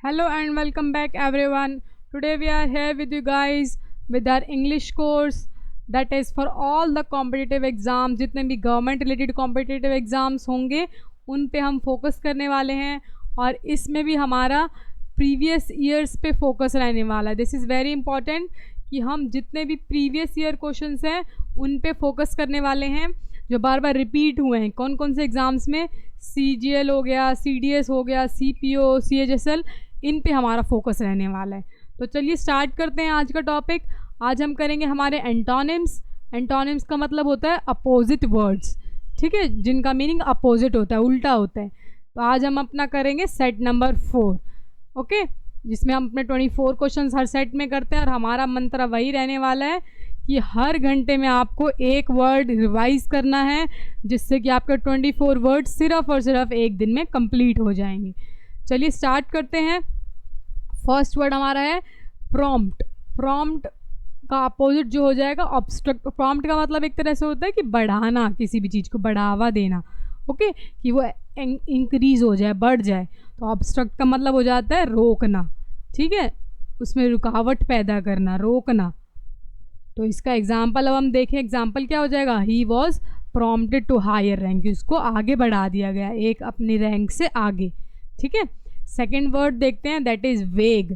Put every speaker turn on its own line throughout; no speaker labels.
Hello and welcome back everyone. Today we are here with you guys with our English course that is for all the competitive exams. जितने भी government related competitive exams होंगे उन पे हम focus करने वाले हैं और इसमें भी हमारा प्रीवियस ईयर्स पे फोकस रहने वाला है. दिस इज़ वेरी इंपॉर्टेंट कि हम जितने भी प्रीवियस ईयर क्वेश्चंस हैं उन पे फोकस करने वाले हैं जो बार बार रिपीट हुए हैं. कौन कौन से एग्ज़ाम्स में? CGL हो गया, CDS हो गया, CPO, CHSL, इन पे हमारा फोकस रहने वाला है. तो चलिए स्टार्ट करते हैं आज का टॉपिक. आज हम करेंगे हमारे एंटोनिम्स. एंटोनिम्स का मतलब होता है अपोजिट वर्ड्स, ठीक है, जिनका मीनिंग अपोजिट होता है, उल्टा होता है. तो आज हम अपना करेंगे सेट नंबर 4, ओके, जिसमें हम अपने 24 क्वेश्चंस हर सेट में करते हैं और हमारा मंत्र वही रहने वाला है कि हर घंटे में आपको एक वर्ड रिवाइज करना है जिससे कि आपके 24 वर्ड सिर्फ और सिर्फ एक दिन में कंप्लीट हो जाएंगे. चलिए स्टार्ट करते हैं. फर्स्ट वर्ड हमारा है प्रॉम्प्ट. प्रॉम्प्ट का अपोजिट जो हो जाएगा ऑब्स्ट्रक्ट. प्रॉम्प्ट का मतलब एक तरह से होता है कि बढ़ाना, किसी भी चीज़ को बढ़ावा देना, ओके, कि वो इंक्रीज़ हो जाए, बढ़ जाए. तो ऑब्स्ट्रक्ट का मतलब हो जाता है रोकना, ठीक है, उसमें रुकावट पैदा करना, रोकना. तो इसका एग्जाम्पल अब हम देखें. एग्जाम्पल क्या हो जाएगा? He was prompted to higher rank. उसको आगे बढ़ा दिया गया, एक अपनी रैंक से आगे, ठीक है. सेकेंड वर्ड देखते हैं, दैट इज़ वेग.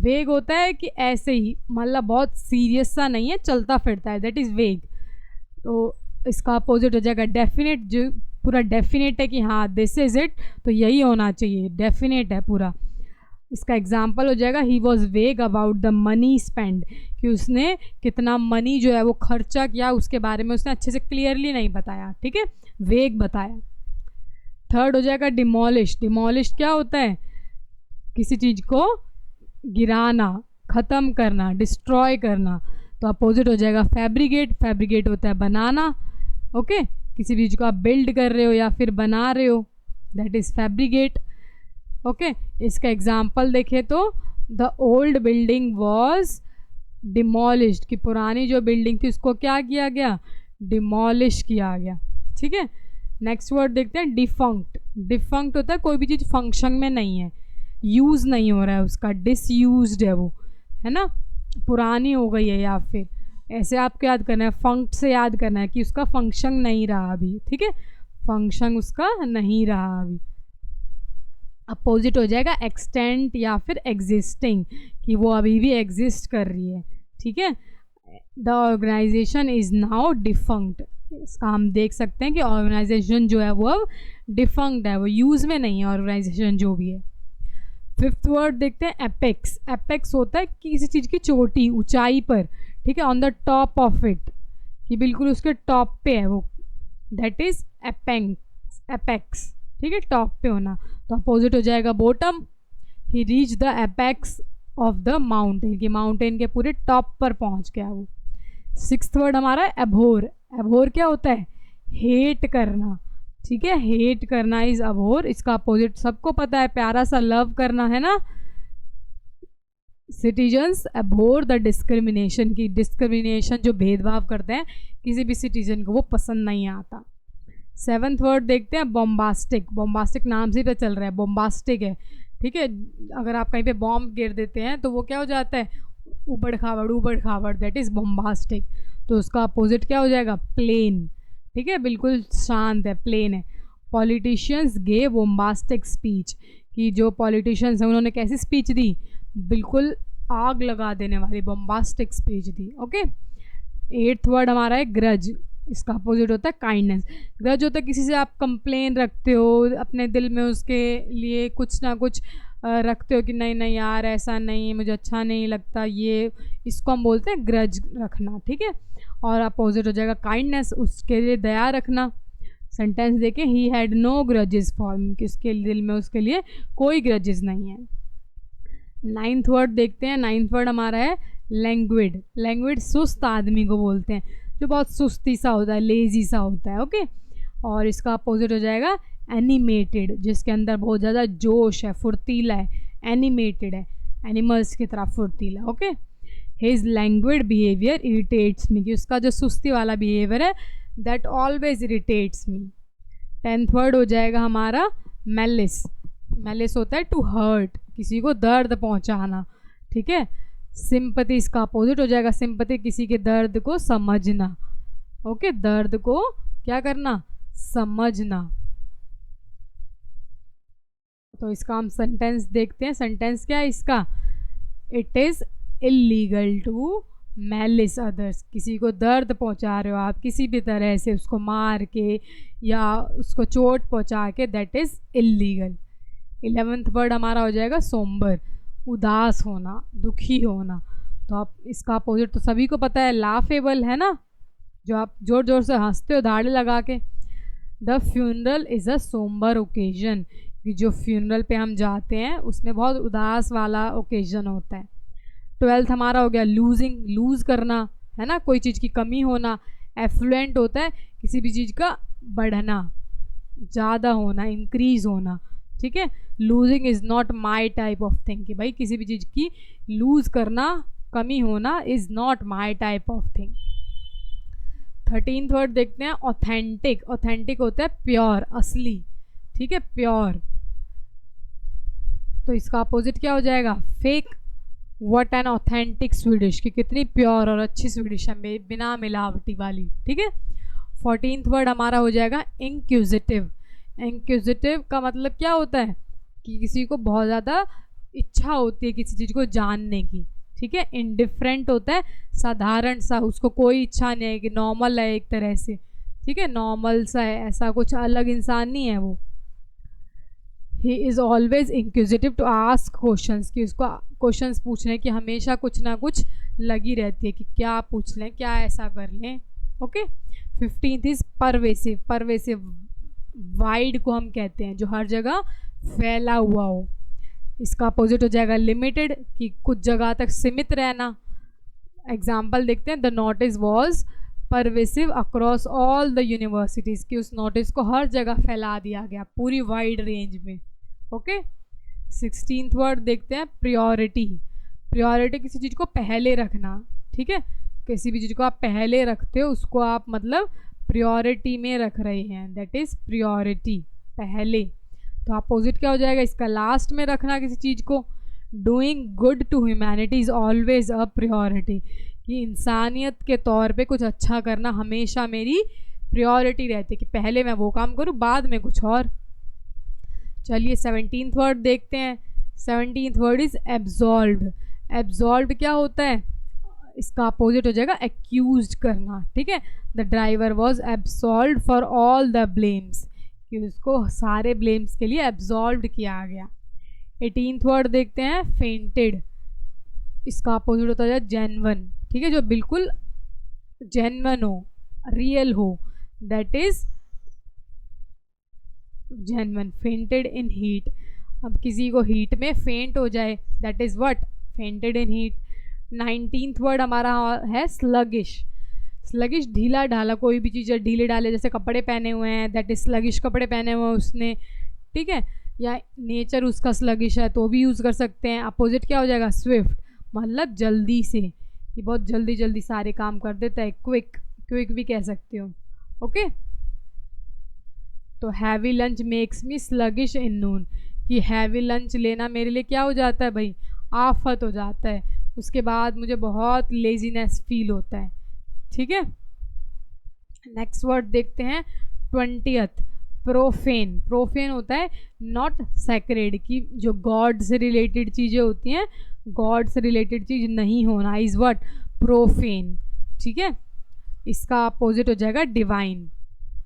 वेग होता है कि ऐसे ही, मतलब बहुत सीरियस सा नहीं है, चलता फिरता है, दैट इज़ वेग. तो इसका अपोजिट हो जाएगा डेफिनेट. जो पूरा डेफिनेट है कि हाँ दिस इज़ इट, तो यही होना चाहिए, डेफिनेट है पूरा. इसका एग्जाम्पल हो जाएगा ही वॉज वेग अबाउट द मनी स्पेंड, कि उसने कितना मनी जो है वो खर्चा किया उसके बारे में उसने अच्छे से क्लियरली नहीं बताया, ठीक है, वेग बताया. थर्ड हो जाएगा डिमोलिश. डिमोलिश क्या होता है? किसी चीज़ को गिराना, ख़त्म करना, डिस्ट्रॉय करना. तो अपोजिट हो जाएगा फैब्रिकेट. फैब्रिकेट होता है बनाना, ओके, किसी चीज़ को आप बिल्ड कर रहे हो या फिर बना रहे हो, दैट इज़ फैब्रिकेट, ओके. इसका एग्जाम्पल देखें तो the old building was demolished, कि पुरानी जो बिल्डिंग थी उसको क्या किया गया? डिमोलिश किया गया, ठीक है. नेक्स्ट वर्ड देखते हैं डिफंक्ट. डिफंक्ट होता है कोई भी चीज़ फंक्शन में नहीं है, यूज़ नहीं हो रहा है उसका, डिसयूज्ड है वो, है ना, पुरानी हो गई है, या फिर ऐसे आपको याद करना है, फंक्ट से याद करना है कि उसका फंक्शन नहीं रहा अभी, ठीक है, फंक्शन उसका नहीं रहा अभी. अपोजिट हो जाएगा एक्सटेंट या फिर एग्जिस्टिंग, कि वो अभी भी एग्जिस्ट कर रही है, ठीक है. The organisation is now defunct. इसका हम देख सकते हैं कि ऑर्गेनाइजेशन जो है वो अब डिफंक्ट है, वो यूज़ में नहीं है ऑर्गेनाइजेशन जो भी है. फिफ्थ वर्ड देखते हैं एपेक्स. एपेक्स होता है किसी चीज़ की चोटी, ऊंचाई पर, ठीक है, on the top of it, कि बिल्कुल उसके टॉप पे है वो, दैट इज़ एपेक्स. एपेक्स, ठीक है, टॉप पे होना. तो अपोजिट हो जाएगा bottom. He reach the apex of the mountain, कि माउंटेन के पूरे टॉप पर पहुंच गया वो. सिक्स्थ वर्ड हमारा एबहोर. एबहोर क्या होता है? हेट करना, ठीक है, हेट करना इज अबोर. इसका अपोजिट सबको पता है, प्यारा सा लव करना, है ना. सिटीजन्स अबोर द डिस्क्रिमिनेशन, की डिस्क्रिमिनेशन जो भेदभाव करते हैं किसी भी सिटीजन को, वो पसंद नहीं आता. सेवन्थ वर्ड देखते हैं बॉम्बास्टिक. बॉम्बास्टिक नाम से ही चल रहा है, बॉम्बास्टिक है, ठीक है. अगर आप कहीं पे बॉम्ब गिर देते हैं तो वो क्या हो जाता है? उबड़ खाबड़, उबड़ खाबड़, दैट इज़ बॉम्बास्टिक. तो उसका अपोजिट क्या हो जाएगा? प्लेन, ठीक है, बिल्कुल शांत है, प्लेन है. पॉलिटिशियंस गेव बॉम्बास्टिक स्पीच, कि जो पॉलिटिशियंस हैं उन्होंने कैसी स्पीच दी? बिल्कुल आग लगा देने वाली बॉम्बास्टिक स्पीच दी, ओके. एट्थ वर्ड हमारा है ग्रज. इसका अपोजिट होता है काइंडनेस. ग्रज होता है किसी से आप कंप्लेन रखते हो, अपने दिल में उसके लिए कुछ ना कुछ रखते हो कि नहीं नहीं यार ऐसा नहीं, मुझे अच्छा नहीं लगता ये, इसको हम बोलते हैं ग्रज रखना, ठीक है. और अपोजिट हो जाएगा काइंडनेस, उसके लिए दया रखना. सेंटेंस देखें, he had no grudges for me, कि उसके दिल में उसके लिए कोई ग्रजेस नहीं है. नाइन्थ वर्ड देखते हैं. नाइन्थ वर्ड हमारा है लैंग्विड. लैंग्विड सुस्त आदमी को बोलते हैं, जो बहुत सुस्ती सा होता है, लेजी सा होता है, ओके. और इसका अपोजिट हो जाएगा एनिमेटेड, जिसके अंदर बहुत ज़्यादा जोश है, फुर्तीला है, एनिमेटेड है, एनिमल्स की तरह फुर्तीला, ओके. हिज लैंग्विड बिहेवियर इरिटेट्स मी, कि उसका जो सुस्ती वाला बिहेवियर है that always irritates me. Tenth word हो जाएगा हमारा मेलिस. मैलिस होता है टू हर्ट, किसी को दर्द पहुंचाना, ठीक है। सिंपैथी इसका अपोजिट हो जाएगा, सिंपैथी किसी के दर्द को समझना, ओके, दर्द को क्या करना, समझना। तो इसका हम सेंटेंस देखते हैं। सेंटेंस क्या है इसका, it is illegal to malice others, किसी को दर्द पहुंचा रहे हो आप किसी भी तरह से, उसको मार के या उसको चोट पहुंचा के, that is illegal. 11th word हमारा हो जाएगा सोम्बर, उदास होना, दुखी होना। तो आप इसका अपोजिट तो सभी को पता है, लाफेबल है ना, जो आप जोर जोर से हंसते हो दाढ़ी लगा के। The funeral is a sombre occasion, कि जो फ्यूनरल पे हम जाते हैं उसमें बहुत उदास वाला ओकेजन होता है। 12th हमारा हो गया लूजिंग, लूज़ करना, है ना, कोई चीज़ की कमी होना। एफ्लुएंट होता है किसी भी चीज़ का बढ़ना, ज़्यादा होना, इंक्रीज़ होना, ठीक है। Losing is not my type of thing, कि भाई किसी भी चीज़ की लूज़ करना, कमी होना is not my type of thing. 13th word देखते हैं ऑथेंटिक। ऑथेंटिक होता है प्योर, असली, ठीक है, प्योर। तो इसका अपोजिट क्या हो जाएगा, fake. What an authentic Swedish, कि कितनी प्योर और अच्छी स्वीडिश है, बिना मिलावटी वाली, ठीक है। 14th वर्ड हमारा हो जाएगा इंक्यूजिटिव। इंक्यूजिटिव का मतलब क्या होता है, कि किसी को बहुत ज़्यादा इच्छा होती है किसी चीज़ को जानने की, ठीक है। इंडिफरेंट होता है साधारण सा, उसको कोई इच्छा नहीं है, कि नॉर्मल है एक तरह से, ठीक है, नॉर्मल सा है, ऐसा कुछ अलग इंसान नहीं है वो। He is always inquisitive to ask questions, कि उसको क्वेश्चंस पूछने की हमेशा कुछ ना कुछ लगी रहती है, कि क्या पूछ लें, क्या ऐसा कर लें, okay. 15th is pervasive. Pervasive wide को हम कहते हैं जो हर जगह फैला हुआ हो। इसका अपोजिट हो जाएगा लिमिटेड, कि कुछ जगह तक सीमित रहना। एग्जाम्पल देखते हैं, the notice was pervasive across all the universities, कि उस नोटिस को हर जगह फैला दिया गया, पूरी वाइड रेंज में, ओके। 16th वर्ड देखते हैं प्रियोरिटी। प्रियोरिटी किसी चीज़ को पहले रखना, ठीक है, किसी भी चीज़ को आप पहले रखते हो उसको आप मतलब प्रियोरिटी में रख रहे हैं, दैट इज़ प्रियोरिटी, पहले। तो अपोजिट क्या हो जाएगा इसका, लास्ट में रखना किसी चीज़ को। Doing good to humanity is always a priority, कि इंसानियत के तौर पे कुछ अच्छा करना हमेशा मेरी प्रियोरिटी रहती है, कि पहले मैं वो काम करूँ बाद में कुछ और। चलिए 17th वर्ड देखते हैं। 17th word is एब्जॉल्व्ड। एब्जॉल्व्ड क्या होता है, इसका अपोजिट हो जाएगा एक्यूज्ड करना, ठीक है। The driver was absolved for all the blames, कि उसको सारे ब्लेम्स के लिए एब्जॉल्व्ड किया गया। 18th वर्ड देखते हैं फेंटेड। इसका अपोजिट होता है जेन्युइन, ठीक है, जो बिल्कुल जेन्युइन हो, रियल हो, that is genuine. Fainted in heat, अब किसी को हीट में फेंट हो जाए, that is what, fainted in heat. 19th word हमारा है स्लगिश। स्लगिश ढीला ढाला, कोई भी चीज़ ढीले ढाले, जैसे कपड़े पहने हुए हैं, दैट इज स्लगिश, कपड़े पहने हुए हैं उसने, ठीक है, या नेचर उसका स्लगिश है तो भी यूज़ कर सकते हैं। अपोजिट क्या हो जाएगा स्विफ्ट, मतलब जल्दी से, ये बहुत जल्दी जल्दी सारे काम कर देता है, क्विक, क्विक भी कह सकते हो, ओके। तो heavy lunch makes me sluggish in noon, कि हैवी लंच लेना मेरे लिए क्या हो जाता है भाई, आफत हो जाता है, उसके बाद मुझे बहुत लेजीनेस फील होता है, ठीक है। नेक्स्ट वर्ड देखते हैं 20th प्रोफेन। प्रोफेन होता है नॉट सैक्रेड, की जो गॉड से रिलेटेड चीज़ें होती हैं, गॉड से रिलेटेड चीज़ नहीं होना, इज़ व्हाट, प्रोफेन, ठीक है। इसका अपोजिट हो जाएगा divine.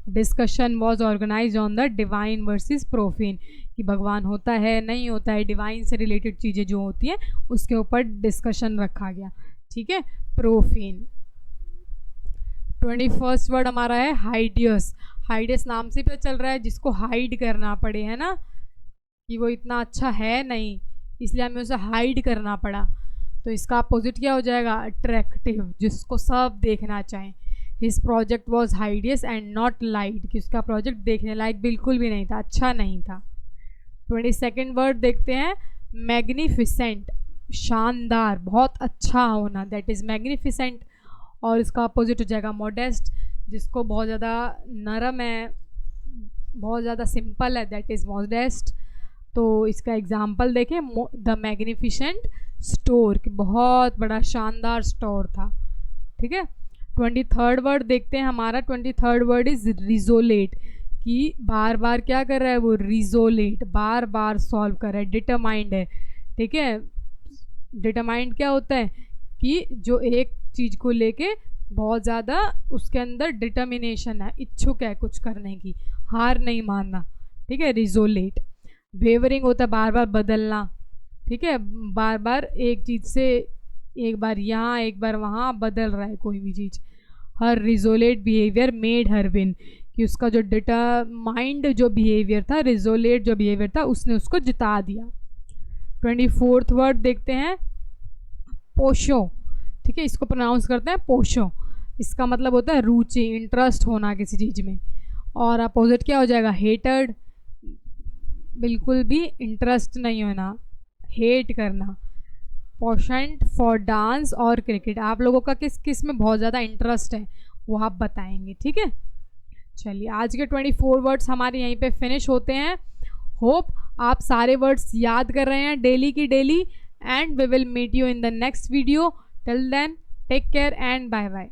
Discussion was organise on the divine versus profane, कि भगवान होता है नहीं होता है, डिवाइन से रिलेटेड चीज़ें जो होती हैं उसके ऊपर डिस्कशन रखा गया, ठीक है, प्रोफेन। 21st वर्ड हमारा है हाइडियस। हाइडियस नाम से पता चल रहा है जिसको हाइड करना पड़े, है ना, कि वो इतना अच्छा है नहीं इसलिए हमें उसे हाइड करना पड़ा। तो इसका अपोजिट क्या हो जाएगा, अट्रैक्टिव, जिसको सब देखना चाहें। His project was hideous and not light, कि उसका प्रोजेक्ट देखने लायक बिल्कुल भी नहीं था, अच्छा नहीं था। 22nd वर्ड देखते हैं मैग्निफिसेंट। शानदार, बहुत अच्छा होना, दैट इज़ मैग्निफिसेंट। और इसका अपोजिट हो जाएगा मॉडेस्ट, जिसको बहुत ज़्यादा नरम है, बहुत ज़्यादा सिंपल है, दैट इज़ मॉडेस्ट। तो इसका एग्जाम्पल देखें, द मैग्निफिसेंट स्टोर, कि बहुत बड़ा शानदार स्टोर था। ठीक है। 23rd वर्ड देखते हैं हमारा। 23rd वर्ड इज रिजोलेट, कि बार बार क्या कर रहा है वो, रिजोलेट, बार बार सॉल्व कर रहा है। डिटरमाइंड है। ठीक है। डिटरमाइंड क्या होता है कि जो एक चीज़ को लेके बहुत ज़्यादा उसके अंदर डिटर्मिनेशन है, इच्छुक है कुछ करने की, हार नहीं मानना। ठीक है, रिजोलेट। वेवरिंग होता है बार बार बदलना। ठीक है, बार बार एक चीज़ से एक बार यहाँ एक बार वहाँ बदल रहा है कोई भी चीज़। हर रिजोलेट बिहेवियर मेड हर विन, कि उसका जो डिटरमाइंड जो बिहेवियर था, रिजोलेट जो बिहेवियर था, उसने उसको जिता दिया। 24th वर्ड देखते हैं, पोशो। ठीक है, इसको प्रोनाउंस करते हैं पोशो। इसका मतलब होता है रुचि, इंटरेस्ट होना किसी चीज़ में। और अपोजिट क्या हो जाएगा, हेटेड, बिल्कुल भी इंटरेस्ट नहीं होना, हेट करना। पोशेंट फॉर डांस और क्रिकेट, आप लोगों का किस किस में बहुत ज़्यादा इंटरेस्ट है वो आप बताएंगे। ठीक है, चलिए आज के 24 वर्ड्स हमारे यहीं पे फिनिश होते हैं। होप आप सारे वर्ड्स याद कर रहे हैं डेली की daily, and we will meet you in the next video. Till then take care and bye bye.